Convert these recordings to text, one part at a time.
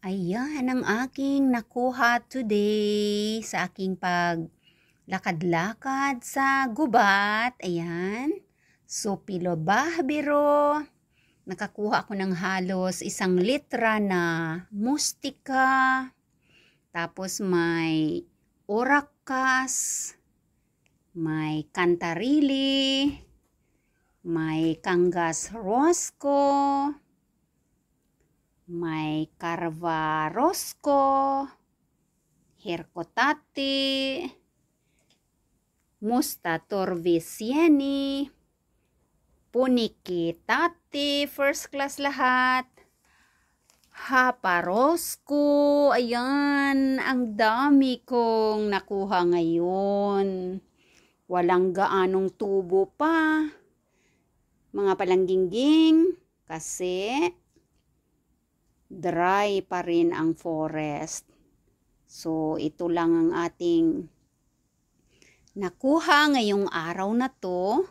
Ayan ang aking nakuha today sa aking paglakad-lakad sa gubat. Ayan. So, pilobahbiro. Nakakuha ako ng halos 1 litra na mustika. Tapos may orakas. May kantarili. May kangas rosco. May carvarosco, hercotati, musta torvisieni, punikitati, first class lahat, haparosco, ayan, ang dami kong nakuha ngayon. Walang gaanong tubo pa, mga palanggingging, kasi dry pa rin ang forest. So, ito lang ang ating nakuha ngayong araw na to.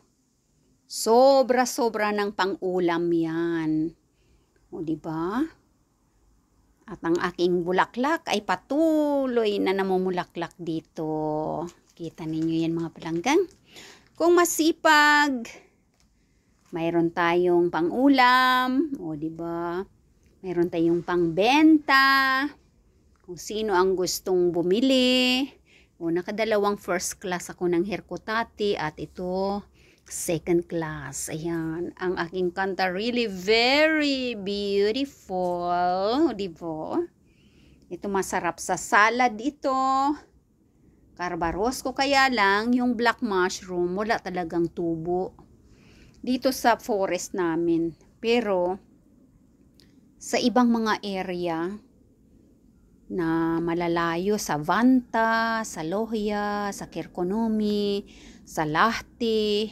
Sobra-sobra ng pang-ulam yan. O, diba? At ang aking bulaklak ay patuloy na namumulaklak dito. Kita ninyo yan mga palanggang. Kung masipag, mayroon tayong pang-ulam. O, diba? Meron tayong pangbenta. Kung sino ang gustong bumili. O, nakadalawang first class ako ng hercotati at ito second class. Ayan. Ang aking kanta really very beautiful. O, diba? Ito masarap sa salad ito. Carbarosco kaya lang yung black mushroom wala talagang tubo dito sa forest namin. Pero sa ibang mga area na malalayo sa Vanta, sa Lohia, sa Kirkonomi, sa Lahti,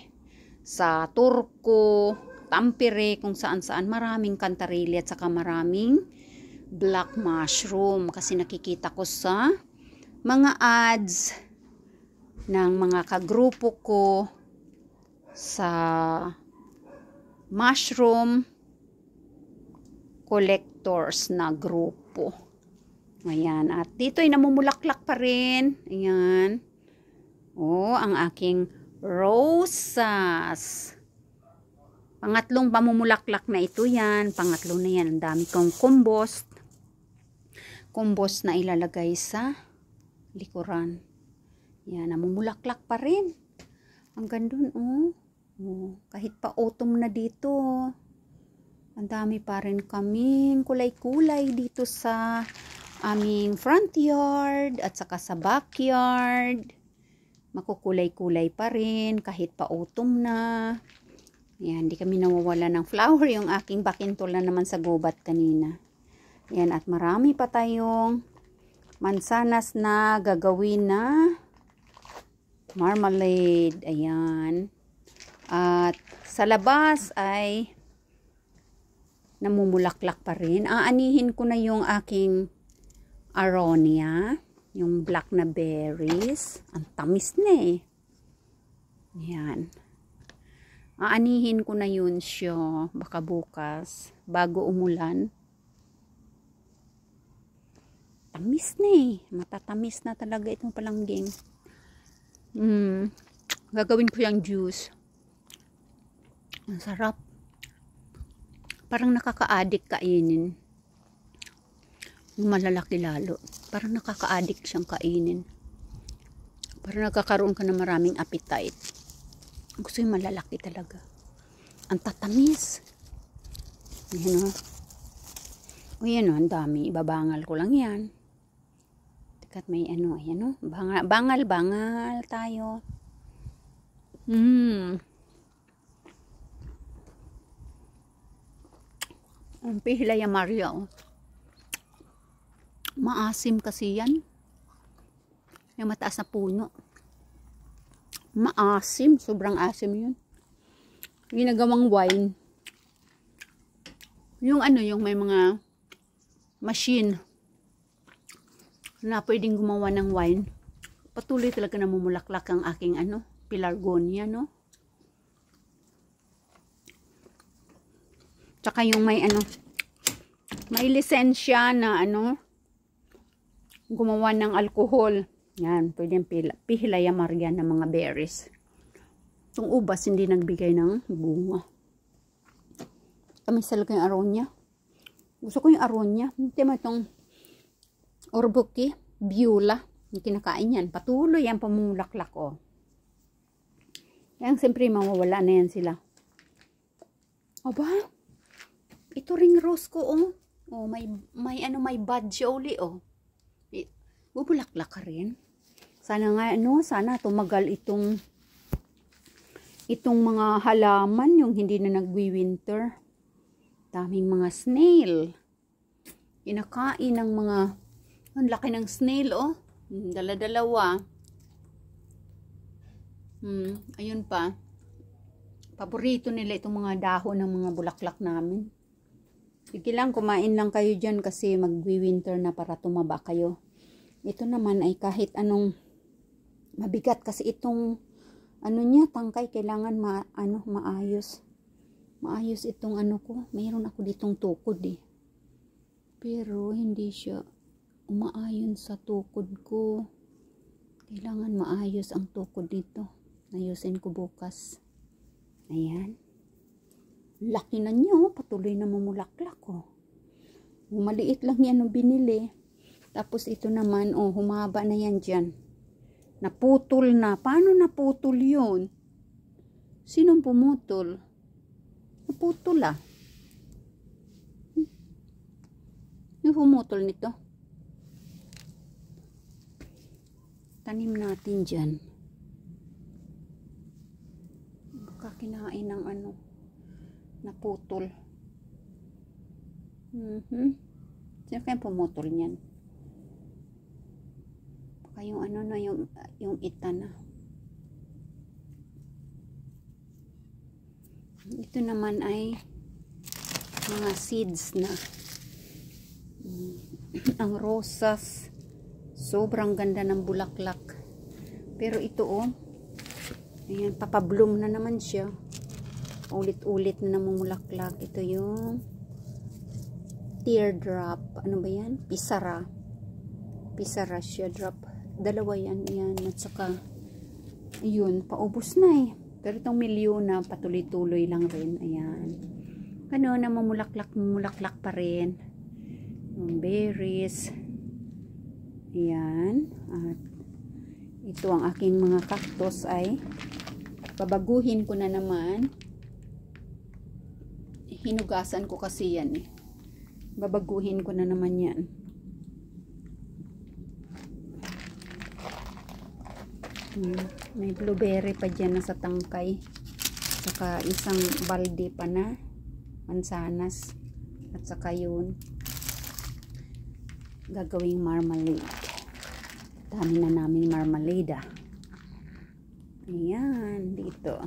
sa Turco, Tampere, kung saan-saan maraming kantarili at saka maraming black mushroom. Kasi nakikita ko sa mga ads ng mga kagrupo ko sa mushroom collectors na grupo. Ayan. At dito ay namumulaklak pa rin. Ayan. Oh, ang aking rosas. Pangatlong pamumulaklak na ito yan. Pangatlo na yan. Ang dami kong compost. Compost na ilalagay sa likuran. Ayan. Namumulaklak pa rin. Hanggang dun, oh. Oh, kahit pa autumn na dito. Ang dami pa rin kaming kulay-kulay dito sa aming front yard at saka sa backyard. Makukulay-kulay pa rin kahit pa autumn na. Ayan, di kami nawawala ng flower. Yung aking bakintola naman sa gubat kanina. Ayan, at marami pa tayong mansanas na gagawin na marmalade. Ayan. At sa labas ay namumulaklak pa rin. Aanihin ko na yung aking aronia. Yung black na berries. Ang tamis na eh. Yan. Aanihin ko na yun siya. Baka bukas. Bago umulan. Tamis na eh. Matatamis na talaga itong palangging. Gagawin ko yung juice. Ang sarap. Parang nakaka-addict kainin. Yung malalaki lalo. Parang nakaka-addict siyang kainin. Parang nagkakaroon ka ng maraming appetite. Gusto yung malalaki talaga. Ang tatamis. Ayan o. O yan o, ang dami. Ibabangal ko lang yan. Tikat may ano, ayan o. Bangal tayo. Ang Pihlaya Maria, oh. Maasim kasi yan. Yung mataas na puno. Maasim. Sobrang asim yun. Ginagawang wine. Yung ano, yung may mga machine na pwedeng gumawa ng wine. Patuloy talaga namumulaklak ang aking ano, pelargonia, no? Tsaka yung may ano, may lisensya na ano, gumawa ng alcohol. Yan, pwedeng Pihilaya Marian ng mga berries. Itong ubas hindi nagbigay ng bunga. Tamis talaga yung aronya. Gusto ko yung aronya. Hindi mo itong orbuki, biula. Yung kinakain yan. Patuloy yan pamumulaklak o. Yan, siyempre mawawala na yan sila. Aba, ito ring rose ko oh. Oh, may bud siya uli oh. Bubulaklak ka rin. Sana nga sana tumagal itong mga halaman yung hindi na nagwi-winter. Daming mga snail. Kinakain ng mga ang laki ng snail oh. Dala-dalawa. Ayun pa. Paborito nila itong mga dahon ng mga bulaklak namin. Sige lang, kumain lang kayo dyan kasi magwi-winter na para tumaba kayo. Ito naman ay kahit anong mabigat kasi itong tangkay kailangan maayos. Maayos itong ko. Mayroon ako ditong tukod eh. Pero hindi siya umaayon sa tukod ko. Kailangan maayos ang tukod dito. Ayusin ko bukas. Ayan. Laki na niya, patuloy na mamulaklak oh. Maliit lang yan ang binili. Tapos ito naman, humaba na yan dyan. Naputol na. Paano naputol yun? Sinong pumutol? Naputol ah. Yung pumutol nito. Tanim natin dyan. Baka kinain ng naputol. Sino kaya pumutol niyan? Baka yung yung ita na. Ito naman ay mga seeds na. Ang rosas. Sobrang ganda ng bulaklak. Pero ito ayan, papabloom na naman siya. Ulit-ulit na namumulaklak. Ito yung teardrop. Ano ba yan? Pisara. Pisara siya drop. Dalawa yan. Yan. At saka, yun, paubos na eh. Pero itong milyona, patuloy-tuloy lang rin. Ayan. Namumulaklak pa rin. Yung berries. Ayan. At ito ang aking mga cactus ay babaguhin ko na naman. Hinugasan ko kasi yan eh. Babaguhin ko na naman yan. May blueberry pa dyan na sa tangkay. Saka isang balde pa na mansanas. At saka yun gagawing marmalade. Dami na namin marmalade ah. Ayan, dito.